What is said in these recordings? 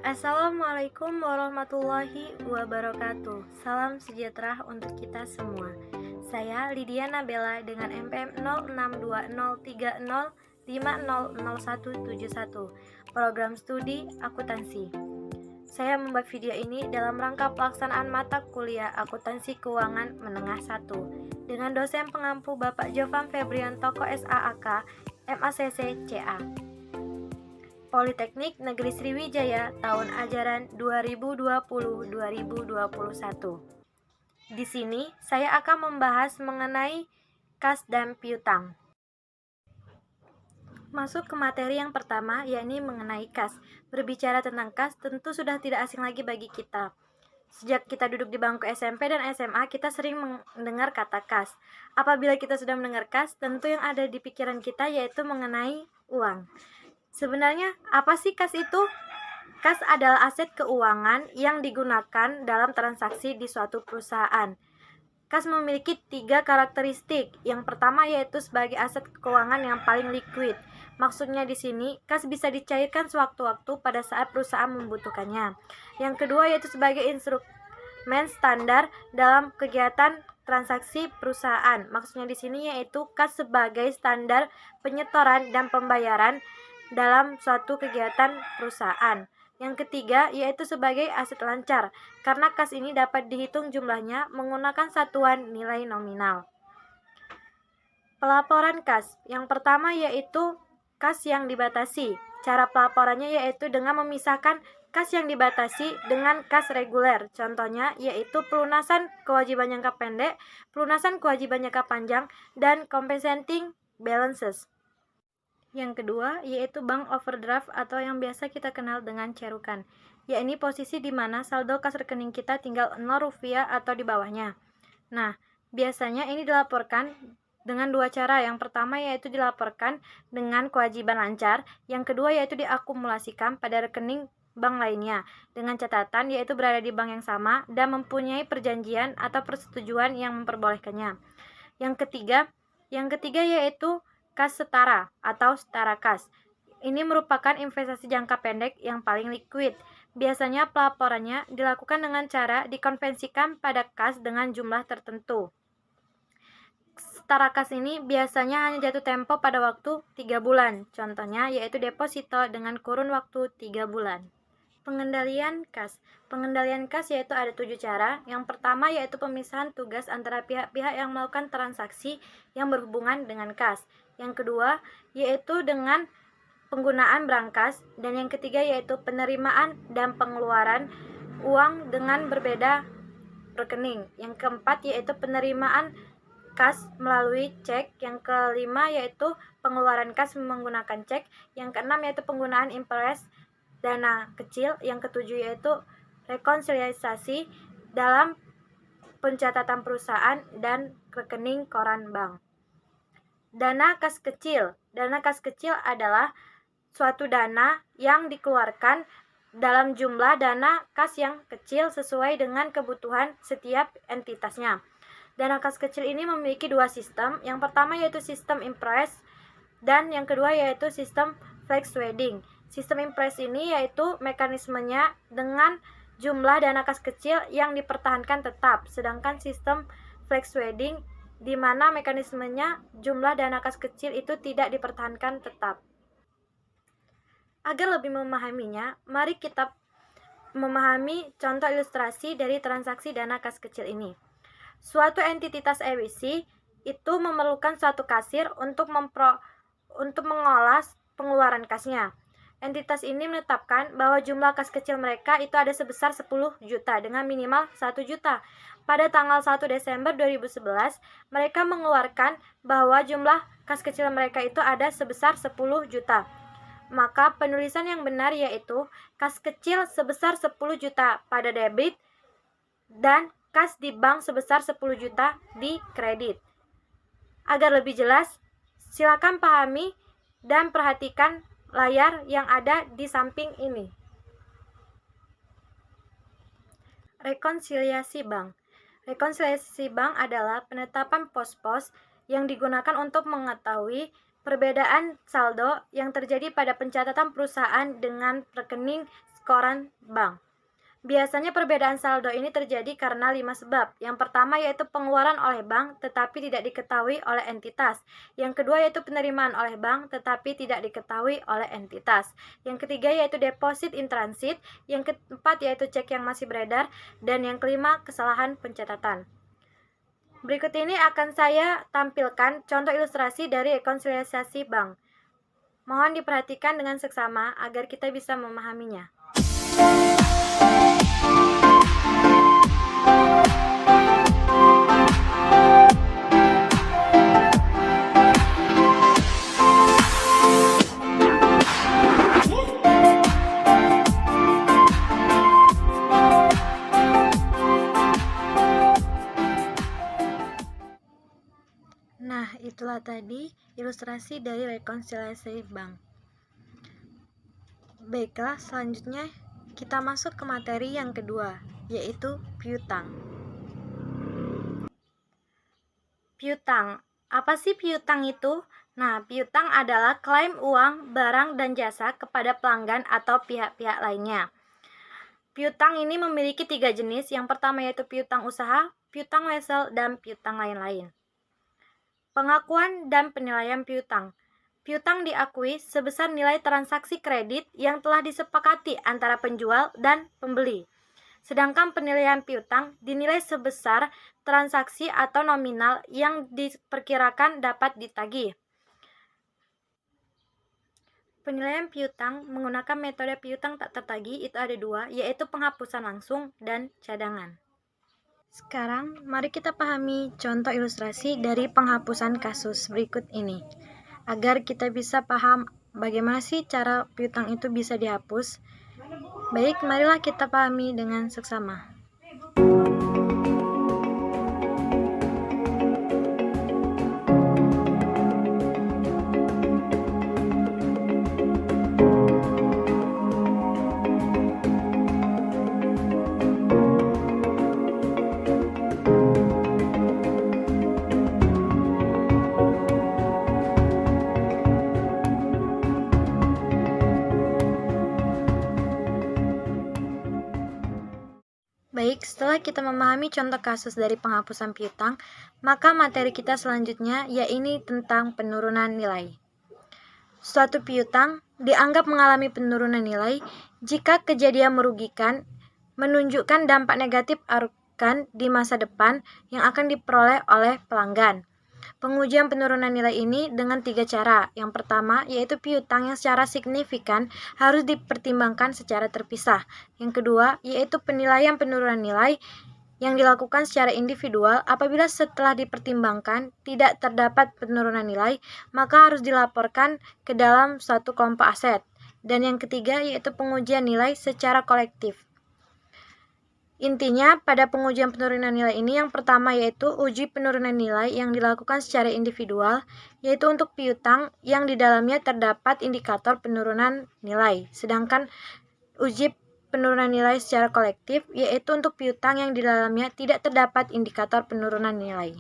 Assalamualaikum warahmatullahi wabarakatuh. Salam sejahtera untuk kita semua. Saya Lydia Nabela dengan MPM 062030500171, Program Studi Akuntansi. Saya membuat video ini dalam rangka pelaksanaan mata kuliah Akuntansi Keuangan Menengah 1 dengan dosen pengampu Bapak Jovan Febrianto SAAK, MACC CA. Politeknik Negeri Sriwijaya tahun ajaran 2020-2021. Di sini saya akan membahas mengenai kas dan piutang. Masuk ke materi yang pertama, yakni mengenai kas. Berbicara tentang kas tentu sudah tidak asing lagi bagi kita. Sejak kita duduk di bangku SMP dan SMA, kita sering mendengar kata kas. Apabila kita sudah mendengar kas, tentu yang ada di pikiran kita yaitu mengenai uang. Sebenarnya apa sih kas itu? Kas adalah aset keuangan yang digunakan dalam transaksi di suatu perusahaan. Kas memiliki 3 karakteristik. Yang pertama yaitu sebagai aset keuangan yang paling liquid. Maksudnya di sini, kas bisa dicairkan sewaktu-waktu pada saat perusahaan membutuhkannya. Yang kedua yaitu sebagai instrumen standar dalam kegiatan transaksi perusahaan. Maksudnya di sini yaitu kas sebagai standar penyetoran dan pembayaran dalam suatu kegiatan perusahaan. Yang ketiga yaitu sebagai aset lancar, karena kas ini dapat dihitung jumlahnya menggunakan satuan nilai nominal. Pelaporan kas. Yang pertama yaitu kas yang dibatasi. Cara pelaporannya yaitu dengan memisahkan kas yang dibatasi dengan kas reguler. Contohnya yaitu pelunasan kewajiban jangka pendek, pelunasan kewajiban jangka panjang, dan compensating balances. Yang kedua yaitu bank overdraft atau yang biasa kita kenal dengan cerukan, yakni posisi di mana saldo kas rekening kita tinggal 0 rupiah atau di bawahnya. Nah, biasanya ini dilaporkan dengan 2 cara. Yang pertama yaitu dilaporkan dengan kewajiban lancar, yang kedua yaitu diakumulasikan pada rekening bank lainnya dengan catatan yaitu berada di bank yang sama dan mempunyai perjanjian atau persetujuan yang memperbolehkannya. Yang ketiga yaitu kas setara atau setara kas. Ini merupakan investasi jangka pendek yang paling liquid. Biasanya pelaporannya dilakukan dengan cara dikonvensikan pada kas dengan jumlah tertentu. Setara kas ini biasanya hanya jatuh tempo pada waktu 3 bulan. Contohnya yaitu deposito dengan kurun waktu 3 bulan. Pengendalian kas. Pengendalian kas yaitu ada 7 cara. Yang pertama yaitu pemisahan tugas antara pihak-pihak yang melakukan transaksi yang berhubungan dengan kas. Yang kedua yaitu dengan penggunaan brankas, dan yang ketiga yaitu penerimaan dan pengeluaran uang dengan berbeda rekening. Yang keempat yaitu penerimaan kas melalui cek. Yang kelima yaitu pengeluaran kas menggunakan cek. Yang keenam yaitu penggunaan impress dana kecil. Yang ketujuh yaitu rekonsiliasi dalam pencatatan perusahaan dan rekening koran bank. Dana kas kecil. Dana kas kecil adalah suatu dana yang dikeluarkan dalam jumlah dana kas yang kecil sesuai dengan kebutuhan setiap entitasnya. Dana kas kecil ini memiliki 2 sistem. Yang pertama yaitu sistem impress dan yang kedua yaitu sistem fluctuating. Sistem impress ini yaitu mekanismenya dengan jumlah dana kas kecil yang dipertahankan tetap, sedangkan sistem fluctuating di mana mekanismenya jumlah dana kas kecil itu tidak dipertahankan tetap. Agar lebih memahaminya, mari kita memahami contoh ilustrasi dari transaksi dana kas kecil ini. Suatu entitas EWC itu memerlukan suatu kasir untuk mengolah pengeluaran kasnya. Entitas ini menetapkan bahwa jumlah kas kecil mereka itu ada sebesar 10 juta dengan minimal 1 juta. Pada tanggal 1 Desember 2011, mereka mengeluarkan bahwa jumlah kas kecil mereka itu ada sebesar 10 juta. Maka penulisan yang benar yaitu kas kecil sebesar 10 juta pada debit dan kas di bank sebesar 10 juta di kredit. Agar lebih jelas, silakan pahami dan perhatikan layar yang ada di samping ini. Rekonsiliasi bank. Rekonsiliasi bank adalah penetapan pos-pos yang digunakan untuk mengetahui perbedaan saldo yang terjadi pada pencatatan perusahaan dengan rekening setoran bank. Biasanya perbedaan saldo ini terjadi karena 5 sebab. Yang pertama yaitu pengeluaran oleh bank tetapi tidak diketahui oleh entitas. Yang kedua yaitu penerimaan oleh bank tetapi tidak diketahui oleh entitas. Yang ketiga yaitu deposit in transit. Yang keempat yaitu cek yang masih beredar. Dan yang kelima kesalahan pencatatan. Berikut ini akan saya tampilkan contoh ilustrasi dari rekonsiliasi bank. Mohon diperhatikan dengan seksama agar kita bisa memahaminya. Nah, itulah tadi ilustrasi dari rekonsiliasi bank. Baiklah, selanjutnya kita masuk ke materi yang kedua, yaitu piutang. Piutang. Apa sih piutang itu? Nah, piutang adalah klaim uang, barang, dan jasa kepada pelanggan atau pihak-pihak lainnya. Piutang ini memiliki 3 jenis. Yang pertama yaitu piutang usaha, piutang wesel, dan piutang lain-lain. Pengakuan dan penilaian piutang. Piutang diakui sebesar nilai transaksi kredit yang telah disepakati antara penjual dan pembeli. Sedangkan penilaian piutang dinilai sebesar transaksi atau nominal yang diperkirakan dapat ditagih. Penilaian piutang menggunakan metode piutang tak tertagih itu ada 2, yaitu penghapusan langsung dan cadangan. Sekarang, mari kita pahami contoh ilustrasi dari penghapusan kasus berikut ini, agar kita bisa paham bagaimana sih cara piutang itu bisa dihapus. Baik, marilah kita pahami dengan seksama. Baik, setelah kita memahami contoh kasus dari penghapusan piutang, maka materi kita selanjutnya yaitu tentang penurunan nilai. Suatu piutang dianggap mengalami penurunan nilai jika kejadian merugikan, menunjukkan dampak negatif arukan di masa depan yang akan diperoleh oleh pelanggan. Pengujian penurunan nilai ini dengan 3 cara. Yang pertama yaitu piutang yang secara signifikan harus dipertimbangkan secara terpisah. Yang kedua yaitu penilaian penurunan nilai yang dilakukan secara individual. Apabila setelah dipertimbangkan tidak terdapat penurunan nilai, maka harus dilaporkan ke dalam suatu kelompok aset. Dan yang ketiga yaitu pengujian nilai secara kolektif. Intinya, pada pengujian penurunan nilai ini yang pertama yaitu uji penurunan nilai yang dilakukan secara individual, yaitu untuk piutang yang di dalamnya terdapat indikator penurunan nilai. Sedangkan uji penurunan nilai secara kolektif yaitu untuk piutang yang di dalamnya tidak terdapat indikator penurunan nilai.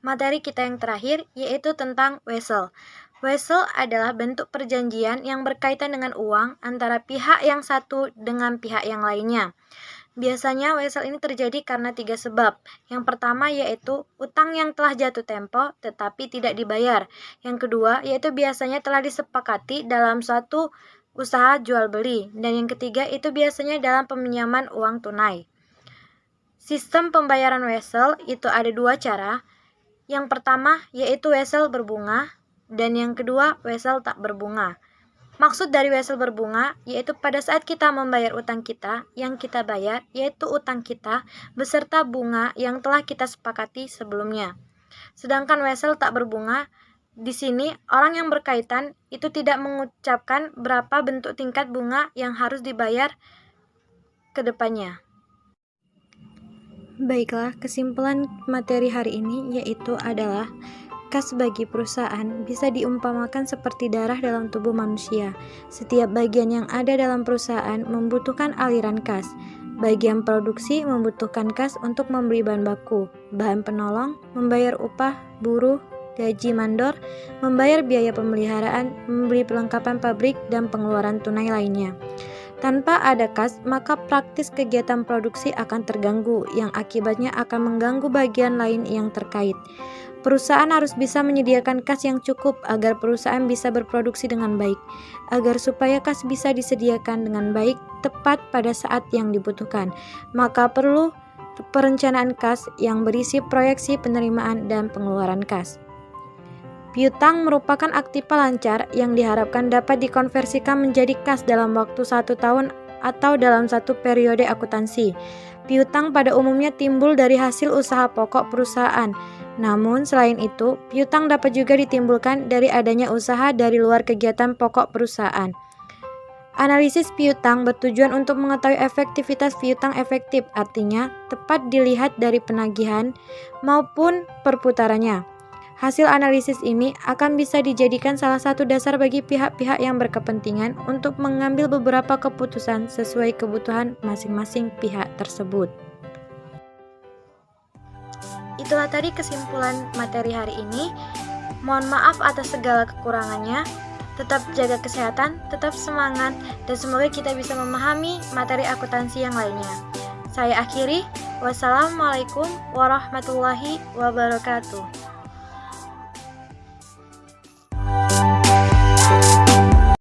Materi kita yang terakhir yaitu tentang wesel. Wesel adalah bentuk perjanjian yang berkaitan dengan uang antara pihak yang satu dengan pihak yang lainnya. Biasanya wesel ini terjadi karena 3 sebab. Yang pertama yaitu utang yang telah jatuh tempo tetapi tidak dibayar. Yang kedua yaitu biasanya telah disepakati dalam suatu usaha jual beli. Dan yang ketiga itu biasanya dalam peminjaman uang tunai. Sistem pembayaran wesel itu ada 2 cara. Yang pertama yaitu wesel berbunga dan yang kedua wesel tak berbunga. Maksud dari wesel berbunga yaitu pada saat kita membayar utang kita, yang kita bayar yaitu utang kita beserta bunga yang telah kita sepakati sebelumnya. Sedangkan wesel tak berbunga, di sini orang yang berkaitan itu tidak mengucapkan berapa bentuk tingkat bunga yang harus dibayar ke depannya. Baiklah, kesimpulan materi hari ini yaitu adalah kas bagi perusahaan bisa diumpamakan seperti darah dalam tubuh manusia. Setiap bagian yang ada dalam perusahaan membutuhkan aliran kas. Bagian produksi membutuhkan kas untuk membeli bahan baku, bahan penolong, membayar upah, buruh, gaji mandor, membayar biaya pemeliharaan, membeli perlengkapan pabrik, dan pengeluaran tunai lainnya. Tanpa ada kas, maka praktis kegiatan produksi akan terganggu, yang akibatnya akan mengganggu bagian lain yang terkait. Perusahaan harus bisa menyediakan kas yang cukup agar perusahaan bisa berproduksi dengan baik, agar supaya kas bisa disediakan dengan baik tepat pada saat yang dibutuhkan. Maka perlu perencanaan kas yang berisi proyeksi penerimaan dan pengeluaran kas. Piutang merupakan aktiva lancar yang diharapkan dapat dikonversikan menjadi kas dalam waktu 1 tahun atau dalam satu periode akuntansi. Piutang pada umumnya timbul dari hasil usaha pokok perusahaan. Namun selain itu, piutang dapat juga ditimbulkan dari adanya usaha dari luar kegiatan pokok perusahaan. Analisis piutang bertujuan untuk mengetahui efektivitas piutang efektif, artinya tepat dilihat dari penagihan maupun perputarannya. Hasil analisis ini akan bisa dijadikan salah satu dasar bagi pihak-pihak yang berkepentingan untuk mengambil beberapa keputusan sesuai kebutuhan masing-masing pihak tersebut. Itulah tadi kesimpulan materi hari ini. Mohon maaf atas segala kekurangannya. Tetap jaga kesehatan, tetap semangat, dan semoga kita bisa memahami materi akuntansi yang lainnya. Saya akhiri. Wassalamualaikum warahmatullahi wabarakatuh.